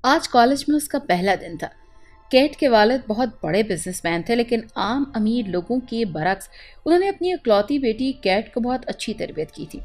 آج کالج میں اس کا پہلا دن تھا۔ کیٹ کے والد بہت بڑے بزنس مین تھے، لیکن عام امیر لوگوں کے برعکس انہوں نے اپنی اکلوتی بیٹی کیٹ کو بہت اچھی تربیت کی تھی۔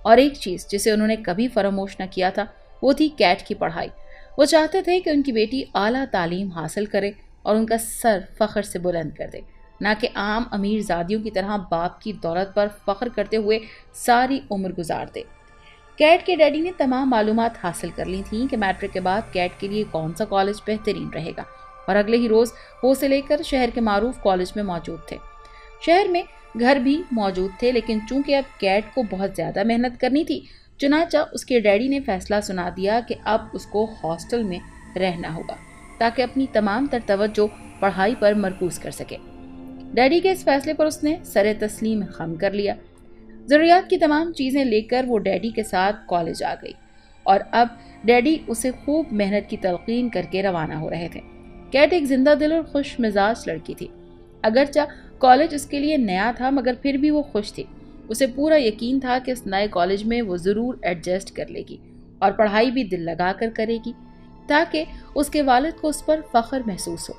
اور ایک چیز جسے انہوں نے کبھی فراموش نہ کیا تھا وہ تھی کیٹ کی پڑھائی۔ وہ چاہتے تھے کہ ان کی بیٹی اعلیٰ تعلیم حاصل کرے اور ان کا سر فخر سے بلند کر دے، نہ کہ عام امیر زادیوں کی طرح باپ کی دولت پر فخر کرتے ہوئے ساری عمر گزار دے۔ کیٹ کے ڈیڈی نے تمام معلومات حاصل کر لی تھیں کہ میٹرک کے بعد کیٹ کے لیے کون سا کالج بہترین رہے گا، اور اگلے ہی روز وہ اسے لے کر شہر کے معروف کالج میں موجود تھے۔ شہر میں گھر بھی موجود تھے، لیکن چونکہ اب کیٹ کو بہت زیادہ محنت کرنی تھی، چنانچہ اس کے ڈیڈی نے فیصلہ سنا دیا کہ اب اس کو ہاسٹل میں رہنا ہوگا تاکہ اپنی تمام تر توجہ پڑھائی پر مرکوز کر سکے۔ ڈیڈی کے اس فیصلے پر اس نے سر تسلیم خم کر لیا۔ ضروریات کی تمام چیزیں لے کر وہ ڈیڈی کے ساتھ کالج آ گئی، اور اب ڈیڈی اسے خوب محنت کی تلقین کر کے روانہ ہو رہے تھے۔ کیٹ ایک زندہ دل اور خوش مزاج لڑکی تھی۔ اگرچہ کالج اس کے لیے نیا تھا، مگر پھر بھی وہ خوش تھی۔ اسے پورا یقین تھا کہ اس نئے کالج میں وہ ضرور ایڈجسٹ کر لے گی اور پڑھائی بھی دل لگا کر کرے گی تاکہ اس کے والد کو اس پر فخر محسوس ہو،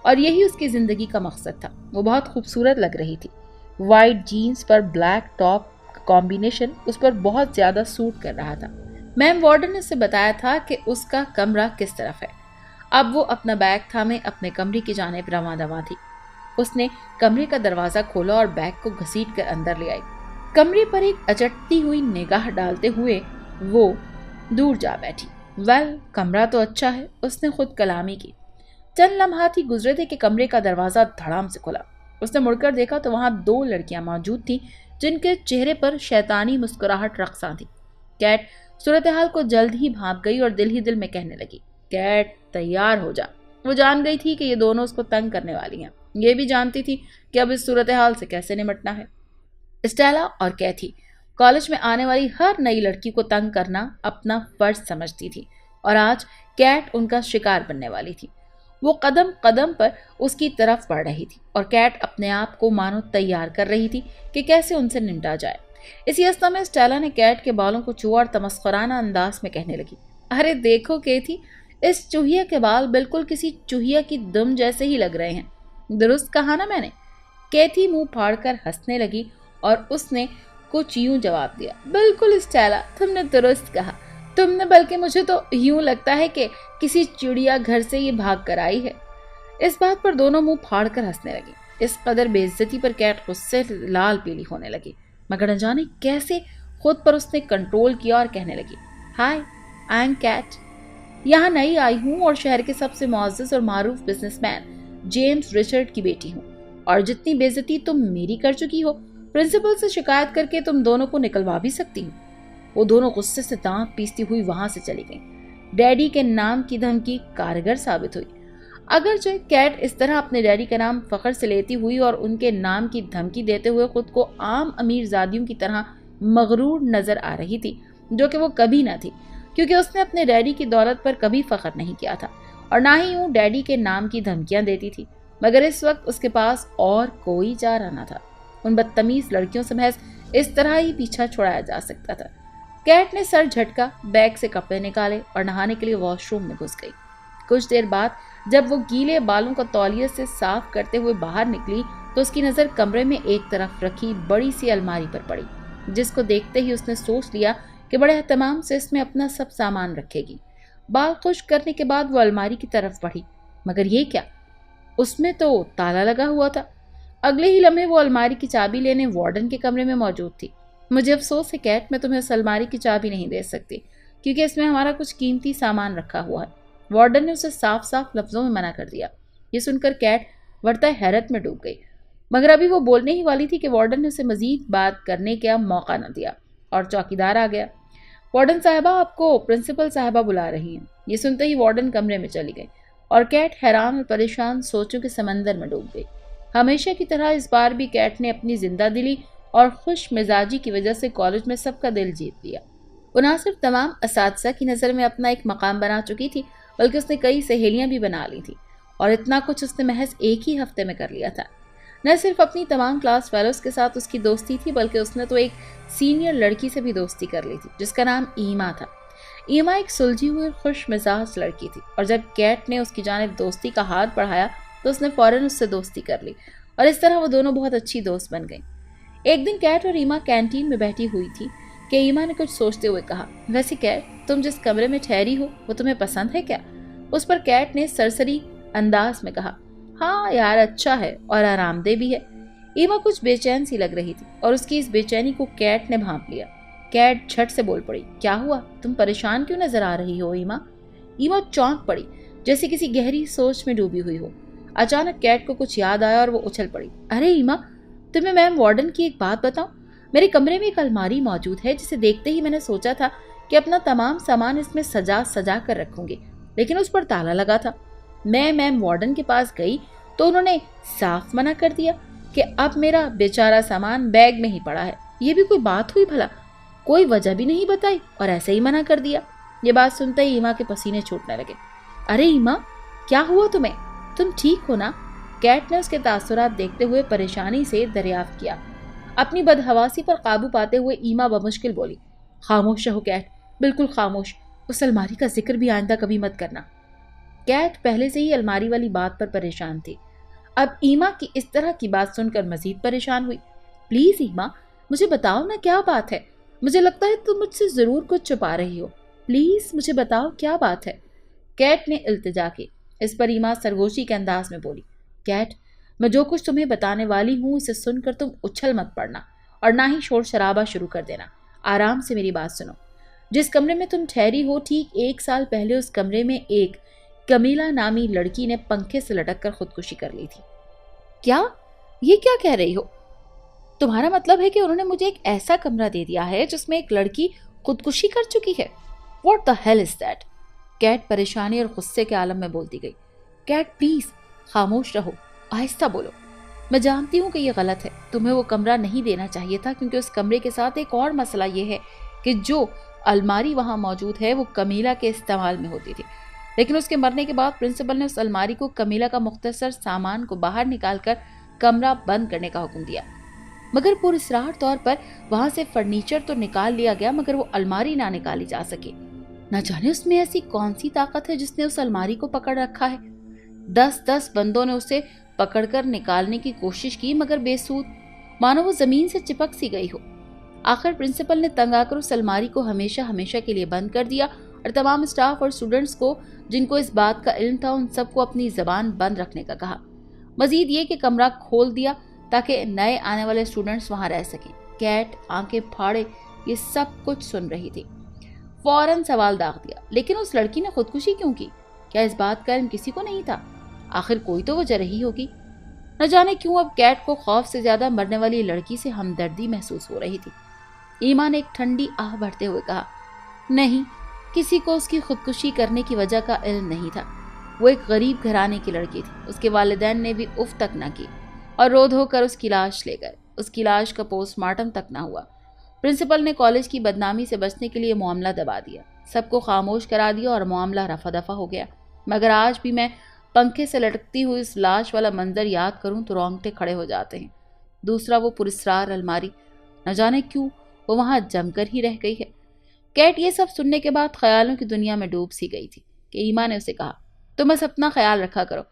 اور یہی اس کی زندگی کا مقصد تھا۔ وہ بہت خوبصورت لگ رہی تھی۔ وائٹ جینز پر بلیک ٹاپ کا کمبینیشن اس پر بہت زیادہ سوٹ کر رہا تھا۔ میم وارڈن نے اسے بتایا تھا کہ اس کا کمرہ کس طرف ہے۔ اب وہ اپنا بیگ تھامے اپنے کمرے کی جانب رواں دواں تھی۔ اس نے کمرے کا دروازہ کھولا اور بیگ کو گھسیٹ کر اندر لے آئی۔ کمرے پر ایک اچٹتی ہوئی نگاہ ڈالتے ہوئے وہ دور جا بیٹھی۔ ویل، کمرہ تو اچھا ہے، اس نے خود کلامی کی۔ چند لمحات ہی گزرے تھے کہ کمرے کا دروازہ دھڑام سے کھلا۔ اس نے مڑ کر دیکھا تو وہاں دو لڑکیاں موجود تھیں جن کے چہرے پر شیطانی مسکراہٹ رقصاں تھی۔ کیٹ صورتحال کو جلد ہی بھانپ گئی اور دل ہی دل میں کہنے لگی، کیٹ تیار ہو جا۔ وہ جان گئی تھی کہ یہ دونوں اس کو تنگ کرنے والی ہیں۔ یہ بھی جانتی تھی کہ اب اس صورتحال سے کیسے نمٹنا ہے۔ اسٹیلا اور کیتھی کالج میں آنے والی ہر نئی لڑکی کو تنگ کرنا اپنا فرض سمجھتی تھی، اور آج کیٹ ان کا شکار بننے والی تھی۔ وہ قدم قدم پر اس کی طرف بڑھ رہی تھی، اور کیٹ اپنے آپ کو مانو تیار کر رہی تھی کہ کیسے ان سے نمٹا جائے۔ اسی اسنا میں اسٹیلا نے کیٹ کے بالوں کو چھوا اور تمسخرانہ انداز میں کہنے لگی، ارے دیکھو کیتھی، اس چوہیا کے بال بالکل کسی چوہیا کی دم جیسے ہی لگ رہے ہیں۔ درست کہا نا میں نے؟ کیتھی منہ پھاڑ کر ہنسنے لگی اور اس نے کچھ یوں جواب دیا، بالکل اسٹیلا، تم نے درست کہا۔ تم نے بلکہ مجھے تو یوں لگتا ہے کہ کسی چڑیا گھر سے یہ بھاگ کر آئی ہے۔ اس بات پر دونوں منہ پھاڑ کر ہنسنے لگے۔ اس قدر بے عزتی پر کیٹ غصے سے لال پیلی ہونے لگی، مگر نہ جانے کیسے خود پر اس نے کنٹرول کیا اور کہنے لگی، ہائی، آئی ایم کیٹ، یہاں نئی آئی ہوں اور شہر کے سب سے معزز اور معروف بزنس مین جیمز رچرڈ کی بیٹی ہوں، اور جتنی بے عزتی تم میری کر چکی ہو، پرنسپل سے شکایت کر کے تم دونوں کو نکلوا بھی سکتی ہوں۔ وہ دونوں غصے سے دانت پیستی ہوئی وہاں سے چلی گئیں۔ ڈیڈی کے نام کی دھمکی کارگر ثابت ہوئی۔ اگرچہ کیٹ اس طرح اپنے ڈیڈی کا نام فخر سے لیتی ہوئی اور ان کے نام کی دھمکی دیتے ہوئے خود کو عام امیر زادیوں کی طرح مغرور نظر آ رہی تھی، جو کہ وہ کبھی نہ تھی، کیونکہ اس نے اپنے ڈیڈی کی دولت پر کبھی فخر نہیں کیا تھا اور نہ ہی یوں ڈیڈی کے نام کی دھمکیاں دیتی تھی، مگر اس وقت اس کے پاس اور کوئی چارہ نہ تھا۔ ان بدتمیز لڑکیوں سے محض اس طرح ہی پیچھا چھڑایا جا سکتا تھا۔ کیٹ نے سر جھٹکا، بیگ سے کپڑے نکالے اور نہانے کے لیے واش روم میں گھس گئی۔ کچھ دیر بعد جب وہ گیلے بالوں کو تولیے سے صاف کرتے ہوئے باہر نکلی تو اس کی نظر کمرے میں ایک طرف رکھی بڑی سی الماری پر پڑی، جس کو دیکھتے ہی اس نے سوچ لیا کہ بڑے اہتمام سے اس میں اپنا سب سامان رکھے گی۔ بال خشک کرنے کے بعد وہ الماری کی طرف بڑھی، مگر یہ کیا؟ اس میں تو تالا لگا ہوا تھا۔ اگلے ہی لمحے وہ الماری کی چابی لینے وارڈن کے کمرے میں موجود تھی۔ مجھے افسوس ہے کیٹ، میں تمہیں اس الماری کی چابی نہیں دے سکتی، کیونکہ اس میں ہمارا کچھ قیمتی سامان رکھا ہوا ہے۔ وارڈن نے اسے صاف صاف لفظوں میں منع کر دیا۔ یہ سن کر کیٹ ورطہ حیرت میں ڈوب گئی، مگر ابھی وہ بولنے ہی والی تھی کہ وارڈن نے اسے مزید بات کرنے کا موقع نہ دیا اور چوکیدار آ گیا۔ وارڈن صاحبہ، آپ کو پرنسپل صاحبہ بلا رہی ہیں۔ یہ سنتے ہی وارڈن کمرے میں چلی گئی اور کیٹ حیران اور پریشان سوچوں کے سمندر میں ڈوب گئی۔ ہمیشہ کی طرح اس بار بھی کیٹ نے اپنی زندہ دلی اور خوش مزاجی کی وجہ سے کالج میں سب کا دل جیت لیا۔ وہ نہ صرف تمام اساتذہ کی نظر میں اپنا ایک مقام بنا چکی تھی، بلکہ اس نے کئی سہیلیاں بھی بنا لی تھی، اور اتنا کچھ اس نے محض ایک ہی ہفتے میں کر لیا تھا۔ نہ صرف اپنی تمام کلاس فیلوز کے ساتھ اس کی دوستی تھی، بلکہ اس نے تو ایک سینئر لڑکی سے بھی دوستی کر لی تھی جس کا نام ایما تھا۔ ایما ایک سلجھی ہوئی اور خوش مزاج لڑکی تھی، اور جب کیٹ نے اس کی جانب دوستی کا ہاتھ بڑھایا تو اس نے فوراً اس سے دوستی کر لی، اور اس طرح وہ دونوں بہت اچھی دوست بن گئیں۔ ایک دن کیٹ اور ایما کینٹین میں بیٹھی ہوئی تھی کہ ایما نے کچھ سوچتے ہوئے کہا، ویسے کیٹ، تم جس کمرے میں ٹھہری ہو وہ تمہیں پسند ہے کیا؟ اس پر کیٹ نے سرسری انداز میں کہا، ہاں یار، اچھا ہے اور آرام دہ بھی ہے۔ ایما کچھ بے چین سی لگ رہی تھی اور اس کی اس بے چینی کو کیٹ نے بھانپ لیا۔ کیٹ جھٹ سے بول پڑی، کیا ہوا؟ تم پریشان کیوں نظر آ رہی ہو ایما؟ ایما چونک پڑی جیسے کسی گہری سوچ میں ڈوبی ہوئی ہو۔ اچانک کیٹ کو کچھ یاد آیا اور وہ اچھل پڑی۔ ارے ایما، تمہیں میم وارڈن کی ایک بات بتاؤں؟ میرے کمرے میں ایک الماری موجود ہے جسے دیکھتے ہی میں نے سوچا تھا کہ اپنا تمام سامان اس میں سجا کر رکھوں گی، لیکن اس پر تالا لگا تھا۔ میں میم وارڈن کے پاس گئی تو انہوں نے صاف منع کر دیا کہ اب میرا بیچارہ سامان بیگ میں ہی پڑا ہے۔ یہ بھی کوئی بات ہوئی بھلا؟ کوئی وجہ بھی نہیں بتائی اور ایسے ہی منع کر دیا۔ یہ بات سنتے ہی ایما کے پسینے چھوٹنے لگے۔ ارے ایما، کیا ہوا تمہیں؟ تم ٹھیک ہو نا؟ کیٹ نے اس کے تاثرات دیکھتے ہوئے پریشانی سے دریافت کیا۔ اپنی بدحواسی پر قابو پاتے ہوئے ایما بمشکل بولی، خاموش رہو کیٹ، بالکل خاموش، اس الماری کا ذکر بھی آئندہ کبھی مت کرنا۔ کیٹ پہلے سے ہی الماری والی بات پر پریشان تھی، اب ایما کی اس طرح کی بات سن کر مزید پریشان ہوئی۔ پلیز ایما، مجھے بتاؤ نا کیا بات ہے، مجھے لگتا ہے تم مجھ سے ضرور کچھ چھپا رہی ہو، پلیز مجھے بتاؤ کیا بات ہے۔ کیٹ نے التجا کی۔ اس پر ایما سرگوشی کے انداز میں بولی، کیٹ، میں جو کچھ تمہیں بتانے والی ہوں اسے سن کر تم اچھل مت پڑنا اور نہ ہی شور شرابہ شروع کر دینا۔ آرام سے میری بات سنو۔ جس کمرے میں تم ٹھہری ہو، ٹھیک 1 سال پہلے اس کمرے میں ایک کمیلا نامی لڑکی نے پنکھے سے لٹک کر خودکشی کر لی تھی۔ کیا؟ یہ کیا کہہ رہی ہو؟ تمہارا مطلب ہے کہ انہوں نے مجھے ایک ایسا کمرہ دے دیا ہے جس میں ایک لڑکی خودکشی کر چکی ہے؟ What the hell is that؟ Kate پریشانی اور غصے کے عالم میں بولتی گئی۔ کیٹ پلیز خاموش رہو، آہستہ بولو۔ میں جانتی ہوں کہ یہ غلط ہے، تمہیں وہ کمرہ نہیں دینا چاہیے تھا، کیونکہ اس کمرے کے ساتھ ایک اور مسئلہ یہ ہے کہ جو الماری وہاں موجود ہے وہ کمیلا کے استعمال میں ہوتی تھی، لیکن اس کے مرنے کے بعد پرنسپل نے اس الماری کو کمیلا کا مختصر سامان کو باہر نکال کر کمرہ بند کرنے کا حکم دیا، مگر پراسرار طور پر وہاں سے فرنیچر تو نکال لیا گیا مگر وہ الماری نہ نکالی جا سکی۔ نہ جانے اس میں ایسی کون سی طاقت ہے جس نے اس الماری کو پکڑ رکھا ہے۔ 10 بندوں نے اسے پکڑ کر نکالنے کی کوشش کی مگر بے سود، مانو وہ زمین سے چپک سی گئی ہو۔ آخر پرنسپل نے تنگ آ کر اس الماری کو ہمیشہ کے لیے بند کر دیا اور تمام اسٹاف اور اسٹوڈنٹس کو جن کو اس بات کا علم تھا ان سب کو اپنی زبان بند رکھنے کا کہا، مزید یہ کہ کمرہ کھول دیا تاکہ نئے آنے والے اسٹوڈنٹس وہاں رہ سکیں۔ کیٹ آنکھیں پھاڑے یہ سب کچھ سن رہی تھی۔ فوراً سوال داغ دیا، لیکن اس لڑکی نے خودکشی کیوں کی؟ کیا اس بات کا علم کسی کو نہیں تھا؟ آخر کوئی تو وجہ رہی ہوگی۔ نہ جانے کیوں اب کیٹ کو خوف سے زیادہ مرنے والی لڑکی سے ہمدردی محسوس ہو رہی تھی۔ ایما نے ایک ٹھنڈی آہ بھرتے ہوئے کہا، نہیں، کسی کو اس کی خودکشی کرنے کی وجہ کا علم نہیں تھا۔ وہ ایک غریب گھرانے کی لڑکی تھی، اس کے والدین نے بھی اف تک نہ کی اور رو دھو کر اس کی لاش لے گئے۔ اس کی لاش کا پوسٹ مارٹم تک نہ ہوا۔ پرنسپل نے کالج کی بدنامی سے بچنے کے لیے معاملہ دبا دیا، سب کو خاموش کرا دیا اور معاملہ رفع دفع ہو گیا، مگر آج بھی میں پنکھے سے لٹکتی ہوئی اس لاش والا منظر یاد کروں تو رونگٹے کھڑے ہو جاتے ہیں۔ دوسرا وہ پراسرار الماری، نہ جانے کیوں وہ وہاں جم کر ہی رہ گئی ہے۔ کیٹ یہ سب سننے کے بعد خیالوں کی دنیا میں ڈوب سی گئی تھی کہ ایما نے اسے کہا، تم بس اپنا خیال رکھا کرو،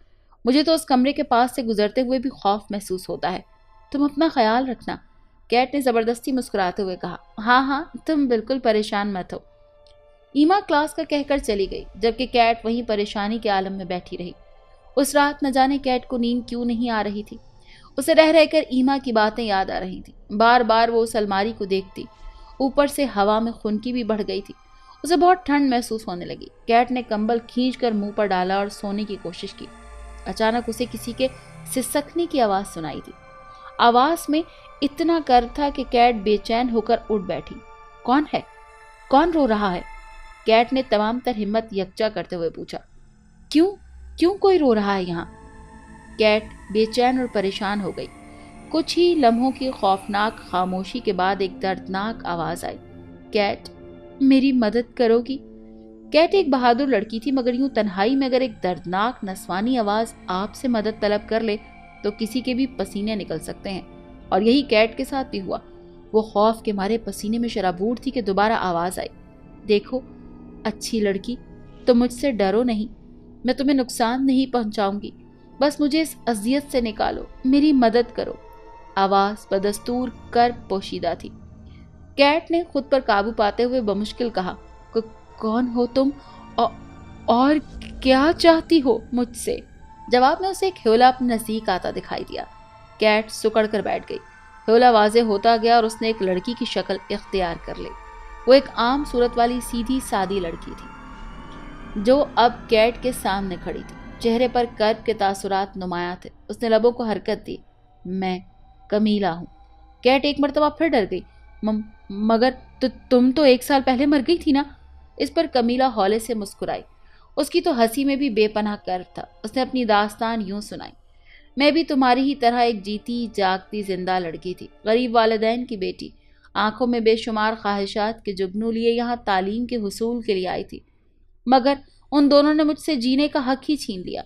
مجھے تو اس کمرے کے پاس سے گزرتے ہوئے بھی خوف محسوس ہوتا ہے، تم اپنا خیال رکھنا۔ کیٹ نے زبردستی مسکراتے ہوئے کہا، ہاں تم بالکل پریشان مت ہو۔ ایما کلاس کا کہہ کر چلی گئی جبکہ کیٹ وہیں پریشانی کے عالم میں بیٹھی رہی۔ اس رات نہ جانے کیٹ کو نیند کیوں نہیں آ رہی تھی، اسے رہ کر ایما کی باتیں یاد آ رہی تھیں۔ بار بار وہ اس الماری کو دیکھتی، اوپر سے ہوا میں خنکی بھی بڑھ گئی تھی، اسے بہت ٹھنڈ محسوس ہونے لگی۔ کیٹ نے کمبل کھینچ کر منہ پر ڈالا اور سونے کی کوشش کی۔ اچانک اسے کسی کے سسکنے کی آواز سنائی دی۔ آواز میں اتنا کرب تھا کہ کیٹ بے چین ہو کر اٹھ بیٹھی۔ کون ہے؟ کون رو رہا ہے؟ کیٹ نے تمام تر ہمت یکجا کرتے ہوئے پوچھا۔ کیوں کوئی رو رہا ہے یہاں؟ کیٹ بے چین اور پریشان ہو گئی۔ کچھ ہی لمحوں کی خوفناک خاموشی کے بعد ایک دردناک آواز آئی، کیٹ میری مدد کرو گی؟ کیٹ ایک بہادر لڑکی تھی مگر یوں تنہائی میں اگر ایک دردناک نسوانی آواز آپ سے مدد طلب کر لے تو کسی کے بھی پسینے نکل سکتے ہیں، اور یہی کیٹ کے ساتھ بھی ہوا۔ وہ خوف کے مارے پسینے میں شرابور تھی کہ دوبارہ آواز آئی، دیکھو اچھی لڑکی، تم مجھ سے ڈرو نہیں، میں تمہیں نقصان نہیں پہنچاؤں گی، بس مجھے اس اذیت سے نکالو، میری مدد کرو۔ آواز بدستور کرب پوشیدہ تھی۔ کیٹ نے خود پر قابو پاتے ہوئے بمشکل کہا، کون ہو تم اور کیا چاہتی ہو مجھ سے؟ جواب میں اسے ایک ہیولا اپنے نزدیک آتا دکھائی دیا۔ کیٹ سکڑ کر بیٹھ گئی۔ ہیولا واضح ہوتا گیا اور اس نے ایک لڑکی کی شکل اختیار کر لی۔ وہ ایک عام صورت والی سیدھی سادی لڑکی تھی جو اب کیٹ کے سامنے کھڑی تھی۔ چہرے پر کرب کے تاثرات نمایاں تھے۔ اس نے لبوں کو حرکت دی۔ میں کمیلا ہوں۔ کیٹ ایک مرتبہ پھر ڈر گئی۔ مگر تم تو 1 سال پہلے مر گئی تھی نا؟ اس پر کمیلا ہولے سے مسکرائی۔ اس کی تو ہنسی میں بھی بے پناہ کرب تھا۔ اس نے اپنی داستان یوں سنائی۔ میں بھی تمہاری ہی طرح ایک جیتی جاگتی زندہ لڑکی تھی، غریب والدین کی بیٹی، آنکھوں میں بے شمار خواہشات کے جگنو لیے یہاں تعلیم کے حصول کے لیے آئی تھی، مگر ان دونوں نے مجھ سے جینے کا حق ہی چھین لیا۔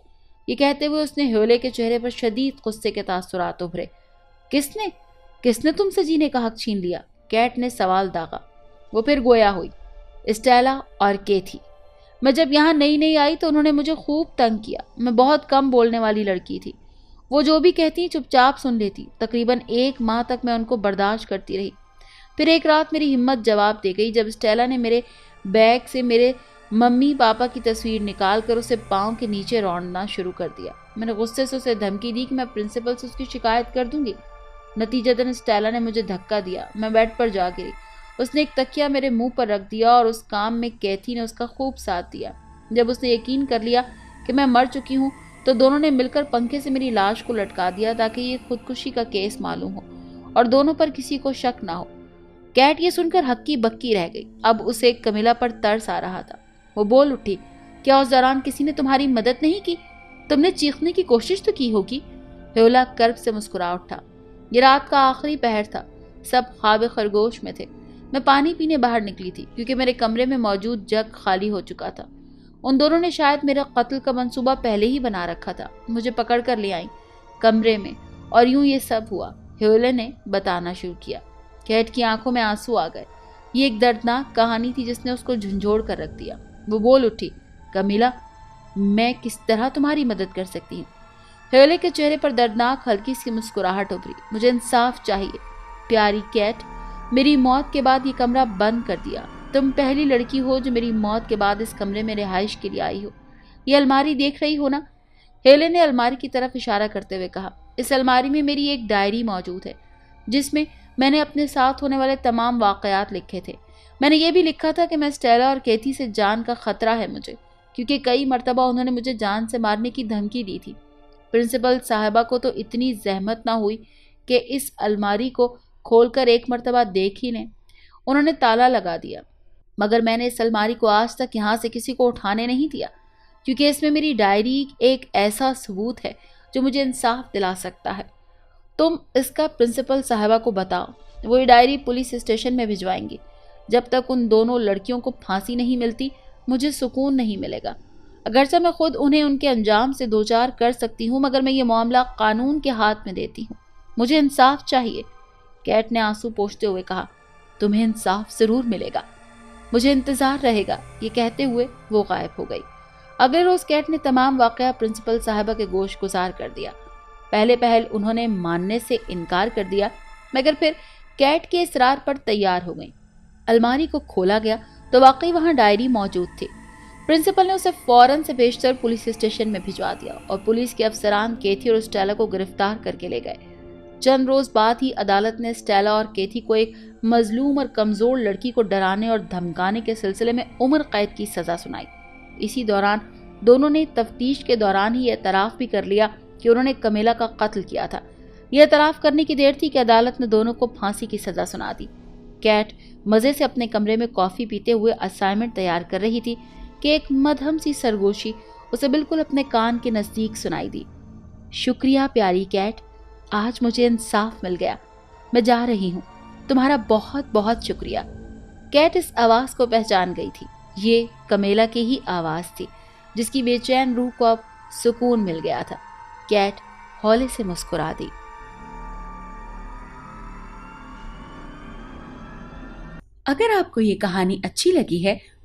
یہ کہتے ہوئے اس نے ہیولے کے چہرے پر شدید غصے کے تاثرات ابھرے۔ کس نے تم سے جینے کا حق چھین لیا؟ کیٹ نے سوال داغا۔ وہ پھر گویا ہوئی۔ اسٹیلا اور کیتھی۔ میں جب یہاں نئی آئی تو انہوں نے مجھے خوب تنگ کیا۔ میں بہت کم بولنے والی لڑکی تھی۔ وہ جو بھی کہتی چپ چاپ سن لیتی۔ تقریباً 1 ماہ تک میں ان کو برداشت کرتی رہی۔ پھر ایک رات میری ہمت جواب دے گئی جب اسٹیلا نے میرے بیگ سے میرے ممی پاپا کی تصویر نکال کر اسے پاؤں کے نیچے رونڈنا شروع کر دیا۔ میں نے غصے سے اسے دھمکی دی کہ میں پرنسپل سے اس کی شکایت کر دوں گی۔ نتیجتاً اسٹیلا نے مجھے دھکا دیا۔ میں بیڈ پر جا گری۔ اس نے ایک تکیہ میرے منہ پر رکھ دیا اور اس کام میں کیتھی نے اس کا خوب ساتھ دیا۔ جب اس نے یقین کر لیا کہ میں مر چکی ہوں تو دونوں نے مل کر پنکھے سے میری لاش کو لٹکا دیا تاکہ یہ خودکشی کا کیس معلوم ہو اور دونوں پر کسی کو شک نہ ہو۔ کیٹ یہ سن کر ہکی بکی رہ گئی۔ اب اسے کمیلا پر ترس آ رہا تھا۔ وہ بول اٹھی، کیا اس دوران کسی نے تمہاری مدد نہیں کی؟ تم نے چیخنے کی کوشش تو کی ہوگی۔ ہیولا کرب سے مسکرا اٹھا۔ یہ رات کا آخری پہر تھا۔ سب خواب خرگوش میں تھے۔ میں پانی پینے باہر نکلی تھی کیونکہ میرے کمرے میں موجود جگ خالی ہو چکا تھا۔ ان دونوں نے شاید میرے قتل کا منصوبہ پہلے ہی بنا رکھا تھا۔ مجھے پکڑ کر لے آئیں کمرے میں اور یوں یہ سب ہوا۔ ہیولے نے بتانا شروع کیا۔ کیٹ کی آنکھوں میں آنسو آ گئے۔ یہ ایک دردناک کہانی تھی جس نے اس کو جھنجھوڑ کر رکھ دیا۔ وہ بول اٹھی، کمیلا، میں کس طرح تمہاری مدد کر سکتی ہوں؟ ہیولے کے چہرے پر دردناک ہلکی سی مسکراہٹ ابھری۔ مجھے انصاف چاہیے پیاری کیٹ۔ میری موت کے بعد یہ کمرہ بند کر دیا۔ تم پہلی لڑکی ہو جو میری موت کے بعد اس کمرے میں رہائش کے لیے آئی ہو۔ یہ الماری دیکھ رہی ہو نا؟ ہیلے نے الماری کی طرف اشارہ کرتے ہوئے کہا۔ اس الماری میں میری ایک ڈائری موجود ہے جس میں نے اپنے ساتھ ہونے والے تمام واقعات لکھے تھے۔ میں نے یہ بھی لکھا تھا کہ میں اسٹیلا اور کیتھی سے جان کا خطرہ ہے مجھے، کیونکہ کئی مرتبہ انہوں نے مجھے جان سے مارنے کی دھمکی دی تھی۔ پرنسپل صاحبہ کو تو اتنی زحمت نہ ہوئی کہ اس الماری کو کھول کر ایک مرتبہ دیکھ ہی لیں۔ انہوں نے تالا لگا دیا، مگر میں نے اس الماری کو آج تک یہاں سے کسی کو اٹھانے نہیں دیا، کیونکہ اس میں میری ڈائری ایک ایسا ثبوت ہے جو مجھے انصاف دلا سکتا ہے۔ تم اس کا پرنسپل صاحبہ کو بتاؤ، وہ یہ ڈائری پولیس اسٹیشن میں بھجوائیں گی۔ جب تک ان دونوں لڑکیوں کو پھانسی نہیں ملتی مجھے سکون نہیں ملے گا۔ اگرچہ میں خود انہیں ان کے انجام سے دوچار کر سکتی ہوں، مگر میں یہ معاملہ قانون کے ہاتھ میں دیتی ہوں۔ مجھے انصاف چاہیے۔ کیٹ نے آنسو پوچھتے ہوئے کہا، تمہیں انصاف ضرور ملے گا، مجھے انتظار رہے گا۔ یہ کہتے ہوئے وہ غائب ہو گئی۔ اگلے روز کیٹ نے تمام واقعہ پرنسپل صاحبہ کے گوش گزار کر دیا۔ پہل انہوں نے ماننے سے انکار کر دیا، مگر پھر کیٹ کے اصرار پر تیار ہو گئیں۔ الماری کو کھولا گیا تو واقعی وہاں ڈائری موجود تھی۔ پرنسپل نے اسے فوراً سے بیشتر پولیس اسٹیشن میں بھجوا دیا اور پولیس کے افسران کیتھی اور اسٹیلا کو گرفتار کر کے لے گئے۔ چند روز بعد ہی عدالت نے اسٹیلا اور کیتھی کو ایک مظلوم اور کمزور لڑکی کو ڈرانے اور دھمکانے کے سلسلے میں عمر قید کی سزا سنائی۔ اسی دوران دونوں نے تفتیش کے دوران ہی اعتراف بھی کر لیا کہ انہوں نے کمیلا کا قتل کیا تھا۔ یہ اعتراف کرنے کی دیر تھی کہ عدالت نے دونوں کو پھانسی کی سزا سنا دی۔ کیٹ مزے سے اپنے کمرے میں کافی پیتے ہوئے اسائنمنٹ تیار کر رہی تھی کہ ایک مدھم سی سرگوشی اسے بالکل اپنے کان کے نزدیک سنائی دی۔ شکریہ پیاری کیٹ، آج مجھے انصاف مل گیا، میں جا رہی ہوں، تمہارا بہت بہت شکریہ۔ کیٹ اس آواز کو پہچان گئی تھی۔ یہ کمیلا کی ہی آواز تھی جس کی بے چین روح کو اب سکون مل گیا تھا۔ کیٹ ہولے سے مسکرا دی۔ اگر آپ کو یہ کہانی اچھی لگی ہے